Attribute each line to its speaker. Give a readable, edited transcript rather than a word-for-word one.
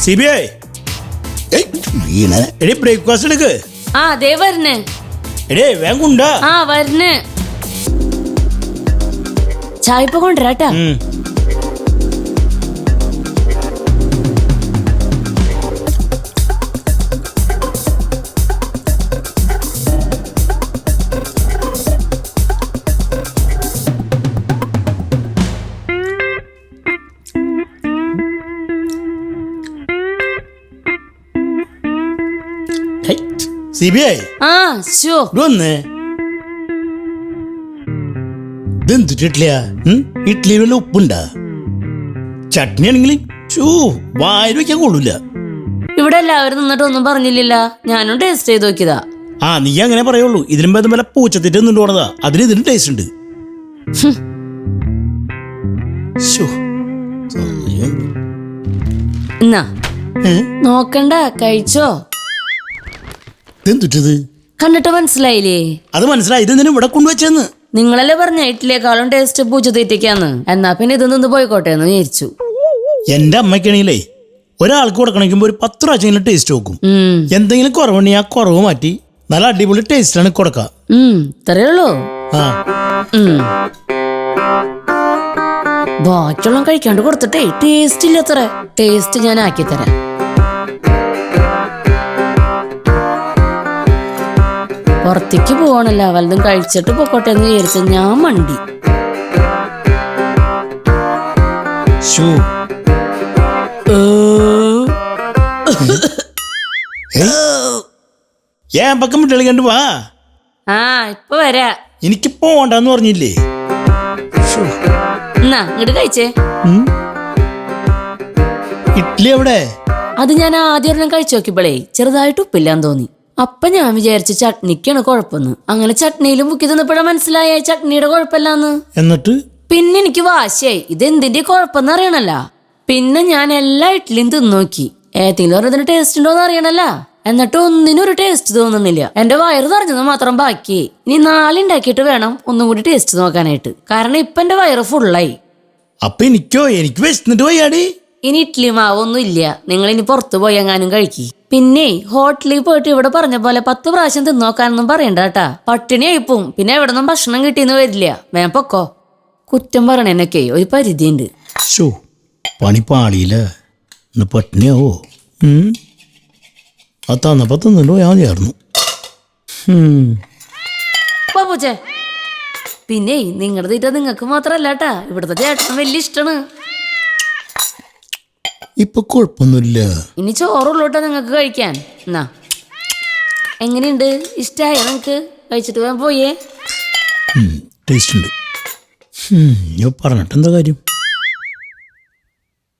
Speaker 1: CBI എടി breakfast എടുക്ക്.
Speaker 2: ആ അതേ വരണേ.
Speaker 1: എടേ വേഗം കൊണ്ടാ.
Speaker 2: ആ വരണേ. ചായ ഇപ്പൊ കൊണ്ടുവരാട്ടാ.
Speaker 1: സിബിഐ
Speaker 2: ആ ശോ
Speaker 1: വന്നേ. ഇതെന്തിട്ട് ഇഡ്ലിയാ? ഇഡ്ലി വല്ല ഉപ്പുണ്ടാ? ചട്നി ആണെങ്കിൽ വായിൽ വയ്ക്കാൻ കൊള്ളൂല.
Speaker 2: ഇവിടെ എല്ലാവരും നിന്നിട്ട് ഒന്നും പറഞ്ഞില്ല. ഞാനും ടേസ്റ്റ് ചെയ്ത് നോക്കിയതാ.
Speaker 1: ആ നീ അങ്ങനെ പറയുള്ളൂ. ഇതിനും ഭേദം വല്ല പൂച്ചത്തിട്ട് നിന്നിട്ട് പോണതാ. ഇതിന് ടേസ്റ്റ് ഉണ്ട്.
Speaker 2: എന്നാ നോക്കണ്ട, കഴിച്ചോ.
Speaker 1: ഇതെന്തിട്ടത്?
Speaker 2: കണ്ടിട്ട് മനസ്സിലായില്ലേ?
Speaker 1: അത് മനസ്സിലായി. ഇതെന്തിനും ഇവിടെ കൊണ്ടുവച്ചെന്ന്.
Speaker 2: നിങ്ങളല്ലേ പറഞ്ഞ ഇഡ്ലിയേക്കാളും ടേസ്റ്റ് പൂച്ചത്തീറ്റയ്ക്കാന്ന്. എന്നാ പിന്നെ ഇത് നിന്ന് പോയിക്കോട്ടെ എന്ന് വിചാരിച്ചു.
Speaker 1: എന്റെ അമ്മയ്ക്കാണെങ്കിലേ ഒരാൾക്ക് കൊടുക്കണമെങ്കിൽ ഒരു 10 പ്രാവശ്യം ടേസ്റ്റ് നോക്കും. എന്തെങ്കിലും കുറവുണ്ടെങ്കിൽ ആ കുറവ് മാറ്റി നല്ല അടിപൊളി ടേസ്റ്റാണ് കൊടുക്കാം.
Speaker 2: ഇത്രയുള്ളൂ.
Speaker 1: ആ
Speaker 2: ബാക്കിയുള്ള കഴിക്കാണ്ട് കൊടുത്തിട്ടേ ടേസ്റ്റ് ഇല്ല. അത്ര ടേസ്റ്റ് ഞാൻ ആക്കി തരാം. പുറത്തേക്ക് പോകണല്ല, വല്ലതും കഴിച്ചിട്ട് പൊക്കോട്ടെ എന്ന് വിചാരിച്ച ഞാൻ മണ്ടി.
Speaker 1: പക്കം വിട്ടളി കണ്ടു വാ.
Speaker 2: ആ ഇപ്പൊ വരാ.
Speaker 1: എനിക്ക് പോണ്ടെന്ന് പറഞ്ഞില്ലേ?
Speaker 2: എന്നാ ഇങ്ങോട്ട് കഴിച്ചേ.
Speaker 1: ഇഡ്ലി എവിടെ?
Speaker 2: അത് ഞാൻ ആദ്യം ഒരെണ്ണം കഴിച്ചു നോക്കിയപ്പോഴേ ചെറുതായിട്ട് ഉപ്പില്ലാന്ന് തോന്നി. അപ്പൊ ഞാൻ വിചാരിച്ചു ചട്നിക്കാണ് കുഴപ്പമെന്ന്. അങ്ങനെ ചട്നിയിലും മുക്കി തിന്നപ്പോഴാ മനസ്സിലായ ചട്നിയുടെ കുഴപ്പമില്ലാന്ന്.
Speaker 1: എന്നിട്ട്
Speaker 2: പിന്നെ എനിക്ക് വാശിയായി, ഇതെന്തിന്റെ കുഴപ്പമെന്ന് അറിയണല്ല. പിന്നെ ഞാൻ എല്ലാ ഇഡ്ലിയും തിന്നോക്കി, ഏതെങ്കിലും ഒരെണ്ണത്തിന് ടേസ്റ്റ് ഉണ്ടോന്ന് അറിയണല്ല. എന്നിട്ട് ഒന്നിനും ഒരു ടേസ്റ്റ് തോന്നുന്നില്ല. എന്റെ വയറ് നിറഞ്ഞത് മാത്രം ബാക്കി. ഇനി 4 ഉണ്ടാക്കിയിട്ട് വേണം ഒന്നും കൂടി ടേസ്റ്റ് നോക്കാനായിട്ട്. കാരണം ഇപ്പൊ എന്റെ വയറ് ഫുള്ളായി.
Speaker 1: അപ്പൊ എനിക്ക് വിശന്നിട്ട് പോയാടി.
Speaker 2: ഇനി ഇഡ്ലി മാവൊന്നും ഇല്ല. നിങ്ങൾ ഇനി പുറത്തു പോയി എങ്ങാനും കഴിക്കി. പിന്നെ ഹോട്ടലിൽ പോയിട്ട് ഇവിടെ പറഞ്ഞ പോലെ 10 പ്രാവശ്യം തിന്നോക്കാനൊന്നും പറയണ്ട കേട്ടാ. പട്ടിണിയായി പോവും. പിന്നെ എവിടെ നിന്നും ഭക്ഷണം കിട്ടിയെന്ന് വരില്ല. വേം പൊക്കോ. കുറ്റം പറയണേനൊക്കെ ഒരു പരിധിയുണ്ട്.
Speaker 1: പണി പാളിയില്ല. പട്ടിണിയാവോ? അത് തന്നപ്പോ തിന്നിട്ട് പോയാൽ മതിയായിരുന്നു.
Speaker 2: പൂച്ചേ. പിന്നെ നിങ്ങളുടെ തീറ്റ നിങ്ങൾക്ക് മാത്രല്ല കേട്ടാ, ഇവിടുത്തെ ചേട്ടന് വലിയ ഇഷ്ടമാണ്.
Speaker 1: ഇപ്പൊ കുഴപ്പമൊന്നുമില്ല.
Speaker 2: ഇനി ചോറുള്ളൂട്ടാ നിങ്ങൾക്ക് കഴിക്കാൻ. എന്നാ എങ്ങനെയുണ്ട്? ഇഷ്ടായ നിങ്ങക്ക്? കഴിച്ചിട്ട് വേഗം പോയേ.
Speaker 1: ടേസ്റ്റ് ഉണ്ട്. പറഞ്ഞിട്ട് എന്താ കാര്യം?